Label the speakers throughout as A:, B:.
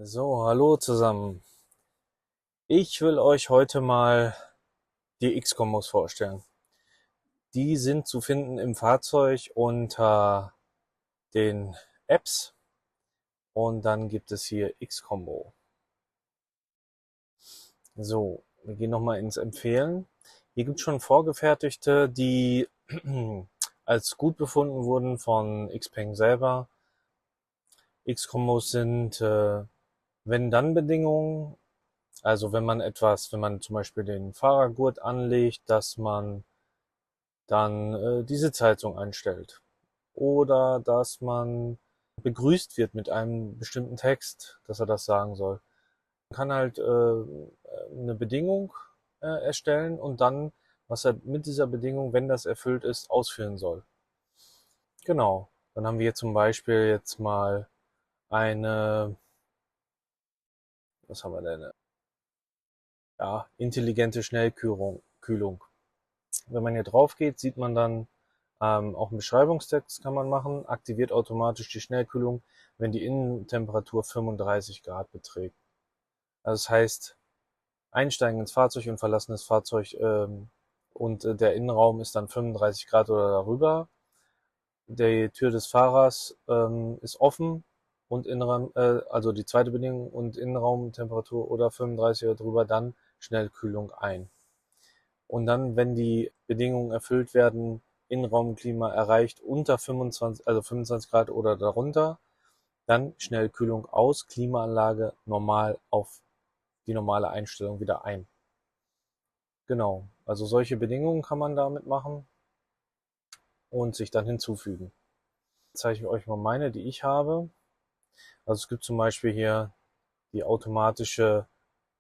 A: So, hallo zusammen. Ich will euch heute mal die X-Kombos vorstellen. Die sind zu finden im Fahrzeug unter den Apps und dann gibt es hier X-Kombo. So, wir gehen nochmal ins Empfehlen. Hier gibt es schon vorgefertigte, die als gut befunden wurden von Xpeng selber. X-Kombos sind Wenn-Dann-Bedingungen. Also wenn man zum Beispiel den Fahrergurt anlegt, dass man dann die Sitzheizung einstellt. Oder dass man begrüßt wird mit einem bestimmten Text, dass er das sagen soll. Man kann halt eine Bedingung erstellen und dann, was er mit dieser Bedingung, wenn das erfüllt ist, ausführen soll. Genau. Dann haben wir hier zum Beispiel jetzt mal eine, was haben wir denn? Ja, intelligente Schnellkühlung. Wenn man hier drauf geht, sieht man dann auch einen Beschreibungstext kann man machen, aktiviert automatisch die Schnellkühlung, wenn die Innentemperatur 35 Grad beträgt. Also das heißt, einsteigen ins Fahrzeug und verlassen das Fahrzeug und der Innenraum ist dann 35 Grad oder darüber. Die Tür des Fahrers ist offen und Innenraum, also die zweite Bedingung und Innenraumtemperatur oder 35 oder drüber, dann Schnellkühlung ein. Und dann, wenn die Bedingungen erfüllt werden, Innenraumklima erreicht unter 25, also 25 Grad oder darunter, dann Schnellkühlung aus, Klimaanlage normal auf die normale Einstellung wieder ein. Genau, also solche Bedingungen kann man damit machen und sich dann hinzufügen. Jetzt zeige ich euch mal meine, die ich habe. Also es gibt zum Beispiel hier die automatische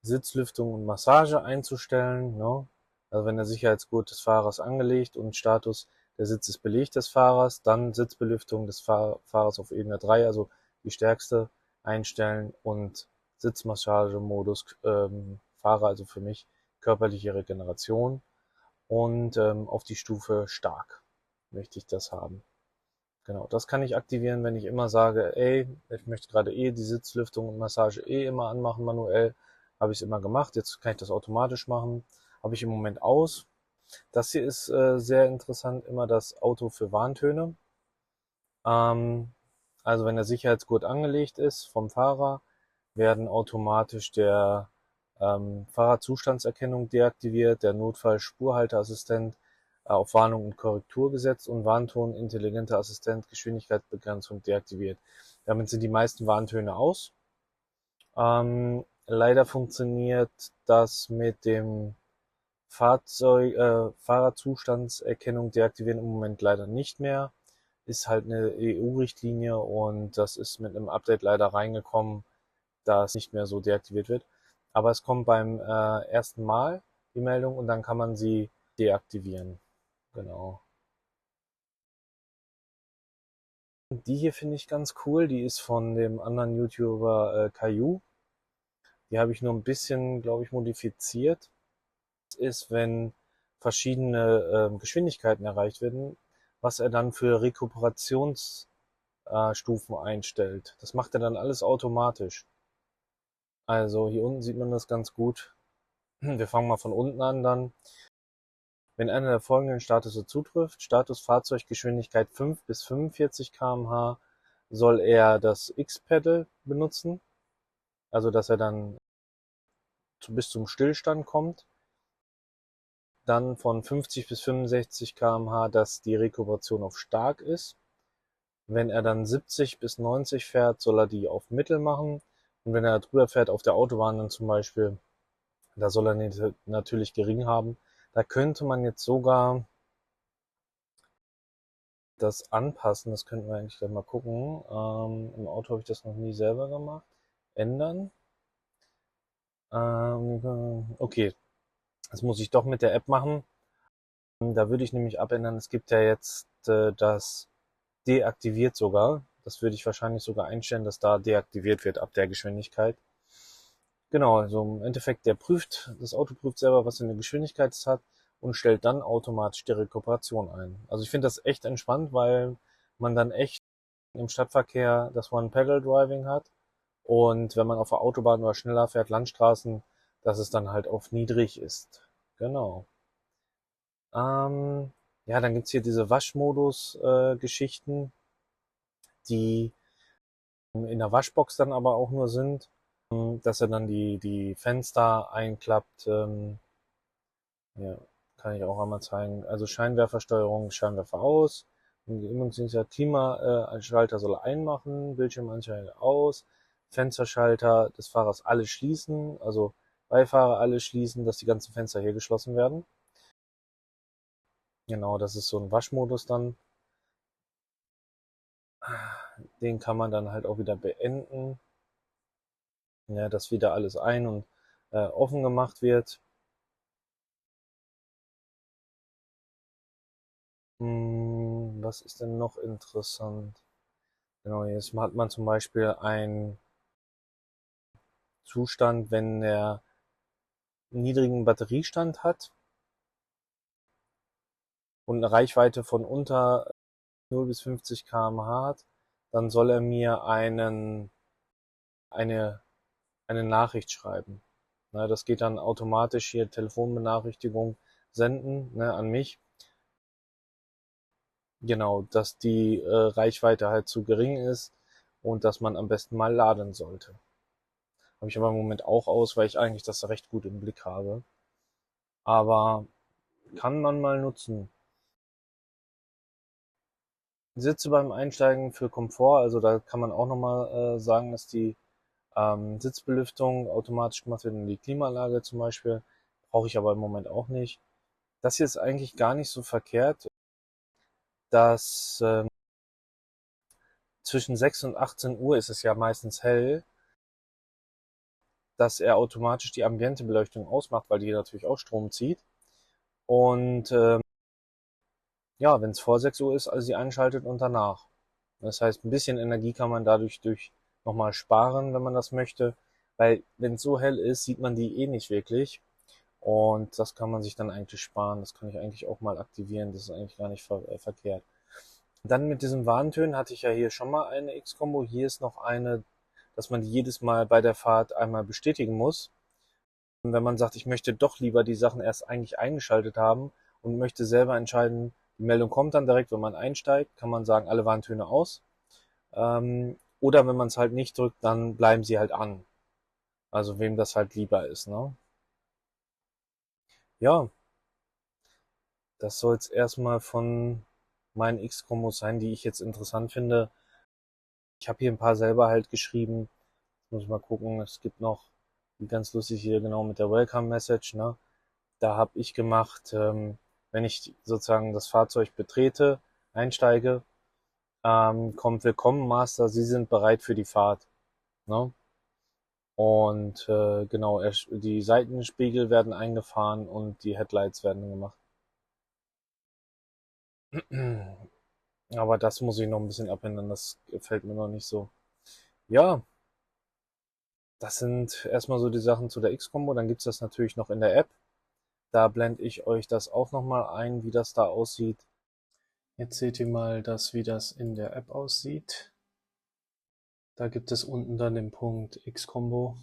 A: Sitzlüftung und Massage einzustellen. Ne? Also wenn der Sicherheitsgurt des Fahrers angelegt und Status der Sitz ist belegt des Fahrers, dann Sitzbelüftung des Fahrers auf Ebene 3, also die stärkste einstellen und Sitzmassagemodus Fahrer, also für mich körperliche Regeneration und auf die Stufe stark möchte ich das haben. Genau, das kann ich aktivieren, wenn ich immer sage, ey, ich möchte gerade die Sitzlüftung und Massage immer anmachen manuell. Habe ich es immer gemacht, jetzt kann ich das automatisch machen. Habe ich im Moment aus. Das hier ist sehr interessant, immer das Auto für Warntöne. Ähm, also wenn der Sicherheitsgurt angelegt ist vom Fahrer, werden automatisch der Fahrerzustandserkennung deaktiviert, der Notfall-Spurhalteassistent auf Warnung und Korrektur gesetzt und Warnton intelligenter Assistent Geschwindigkeitsbegrenzung deaktiviert. Damit sind die meisten Warntöne aus. Leider funktioniert das mit dem Fahrerzustandserkennung deaktivieren im Moment leider nicht mehr. Ist halt eine EU-Richtlinie und das ist mit einem Update leider reingekommen, da es nicht mehr so deaktiviert wird. Aber es kommt beim ersten Mal die Meldung und dann kann man sie deaktivieren. Genau. Die hier finde ich ganz cool. Die ist von dem anderen YouTuber Caillou. Die habe ich nur ein bisschen, glaube ich, modifiziert. Das ist, wenn verschiedene Geschwindigkeiten erreicht werden, was er dann für Rekuperationsstufen einstellt. Das macht er dann alles automatisch. Also hier unten sieht man das ganz gut. Wir fangen mal von unten an dann. Wenn einer der folgenden Statusse zutrifft, Status Fahrzeuggeschwindigkeit 5 bis 45 km/h, soll er das X-Pedal benutzen, also dass er dann bis zum Stillstand kommt. Dann von 50 bis 65 km/h, dass die Rekuperation auf stark ist. Wenn er dann 70 bis 90 fährt, soll er die auf mittel machen. Und wenn er drüber fährt auf der Autobahn dann zum Beispiel, da soll er natürlich gering haben. Da könnte man jetzt sogar das anpassen. Das könnten wir eigentlich gleich mal gucken. Im Auto habe ich das noch nie selber gemacht. Ändern. Okay, das muss ich doch mit der App machen. Da würde ich nämlich abändern. Es gibt ja jetzt das deaktiviert sogar. Das würde ich wahrscheinlich sogar einstellen, dass da deaktiviert wird ab der Geschwindigkeit. Genau, also im Endeffekt, das Auto prüft selber, was für eine Geschwindigkeit es hat und stellt dann automatisch die Rekuperation ein. Also ich finde das echt entspannt, weil man dann echt im Stadtverkehr das One-Pedal-Driving hat Und wenn man auf der Autobahn oder schneller fährt, Landstraßen, dass es dann halt auf niedrig ist. Genau. Ja, dann gibt's hier diese Waschmodus-Geschichten, die in der Waschbox dann aber auch nur sind, dass er dann die Fenster einklappt. Ja, kann ich auch einmal zeigen. Also Scheinwerfersteuerung, Scheinwerfer aus. Übrigens Klimaschalter soll er einmachen, Bildschirmanzeige aus, Fensterschalter des Fahrers alle schließen, also Beifahrer alle schließen, dass die ganzen Fenster hier geschlossen werden. Genau, das ist so ein Waschmodus dann. Den kann man dann halt auch wieder beenden, ja, dass wieder alles ein- und offen gemacht wird. Was ist denn noch interessant? Genau, jetzt hat man zum Beispiel einen Zustand, wenn er niedrigen Batteriestand hat und eine Reichweite von unter 0 bis 50 km/h hat, dann soll er mir eine, eine Nachricht schreiben. Na, das geht dann automatisch hier Telefonbenachrichtigung senden, ne, an mich. Genau, dass die Reichweite halt zu gering ist und dass man am besten mal laden sollte. Habe ich aber im Moment auch aus, weil ich eigentlich das recht gut im Blick habe. Aber kann man mal nutzen. Sitze beim Einsteigen für Komfort, also da kann man auch nochmal sagen, dass die Sitzbelüftung automatisch gemacht wird und die Klimaanlage zum Beispiel. Brauche ich aber im Moment auch nicht. Das hier ist eigentlich gar nicht so verkehrt, dass zwischen 6 und 18 Uhr ist es ja meistens hell, dass er automatisch die Ambientebeleuchtung ausmacht, weil die natürlich auch Strom zieht. Und ja, wenn es vor 6 Uhr ist, also sie einschaltet und danach. Das heißt, ein bisschen Energie kann man dadurch nochmal sparen, wenn man das möchte, weil wenn es so hell ist, sieht man die eh nicht wirklich. Und das kann man sich dann eigentlich sparen. Das kann ich eigentlich auch mal aktivieren. Das ist eigentlich gar nicht verkehrt. Dann mit diesen Warntönen hatte ich ja hier schon mal eine X-Kombo. Hier ist noch eine, dass man die jedes Mal bei der Fahrt einmal bestätigen muss. Und wenn man sagt, ich möchte doch lieber die Sachen erst eigentlich eingeschaltet haben und möchte selber entscheiden, die Meldung kommt dann direkt, wenn man einsteigt, kann man sagen, alle Warntöne aus. Oder wenn man es halt nicht drückt, dann bleiben sie halt an. Also wem das halt lieber ist, ne? Ja, das soll es erstmal von meinen X-Kombos sein, die ich jetzt interessant finde. Ich habe hier ein paar selber halt geschrieben. Jetzt muss ich mal gucken. Es gibt noch, wie ganz lustig hier genau mit der Welcome Message, ne? Da habe ich gemacht, wenn ich sozusagen das Fahrzeug betrete, einsteige, kommt Willkommen Master, Sie sind bereit für die Fahrt. Ne? Und genau, die Seitenspiegel werden eingefahren und die Headlights werden gemacht. Aber das muss ich noch ein bisschen abändern, das gefällt mir noch nicht so. Ja, das sind erstmal so die Sachen zu der X-Kombo. Dann gibt's das natürlich noch in der App. Da blende ich euch das auch nochmal ein, wie das da aussieht. Jetzt seht ihr mal das, wie das in der App aussieht. Da gibt es unten dann den Punkt X-Kombo.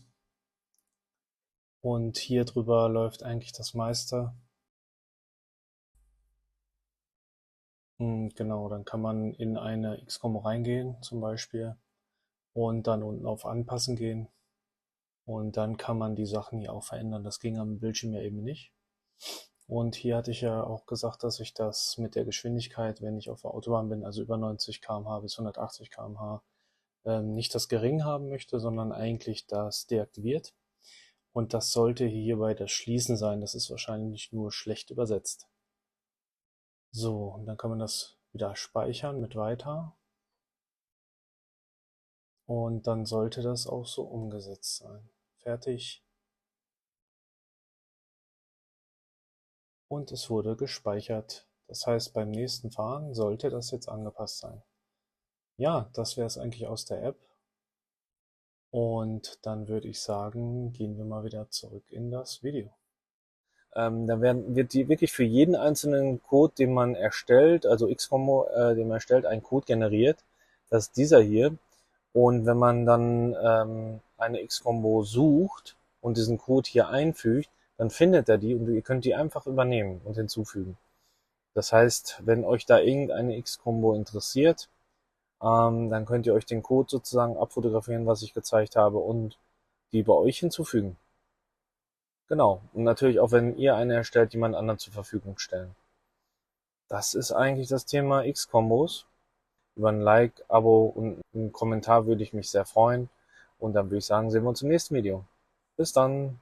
A: Und hier drüber läuft eigentlich das meiste. Genau, dann kann man in eine X-Kombo reingehen zum Beispiel und dann unten auf Anpassen gehen. Und dann kann man die Sachen hier auch verändern. Das ging am Bildschirm ja eben nicht. Und hier hatte ich ja auch gesagt, dass ich das mit der Geschwindigkeit, wenn ich auf der Autobahn bin, also über 90 km/h bis 180 km/h, nicht das gering haben möchte, sondern eigentlich das deaktiviert. Und das sollte hierbei das Schließen sein. Das ist wahrscheinlich nur schlecht übersetzt. So, und dann kann man das wieder speichern mit weiter. Und dann sollte das auch so umgesetzt sein. Fertig. Und es wurde gespeichert. Das heißt, beim nächsten Fahren sollte das jetzt angepasst sein. Ja, das wäre es eigentlich aus der App. Und dann würde ich sagen, gehen wir mal wieder zurück in das Video. Wird die wirklich für jeden einzelnen Code, den man erstellt, also Xcombo, den man erstellt, ein Code generiert. Das ist dieser hier. Und wenn man dann eine X-Combo sucht und diesen Code hier einfügt, dann findet er die und ihr könnt die einfach übernehmen und hinzufügen. Das heißt, wenn euch da irgendeine X-Combo interessiert, dann könnt ihr euch den Code sozusagen abfotografieren, was ich gezeigt habe, und die bei euch hinzufügen. Genau. Und natürlich auch, wenn ihr eine erstellt, jemand anderen zur Verfügung stellen. Das ist eigentlich das Thema X-Kombos. Über ein Like, Abo und einen Kommentar würde ich mich sehr freuen. Und dann würde ich sagen, sehen wir uns im nächsten Video. Bis dann.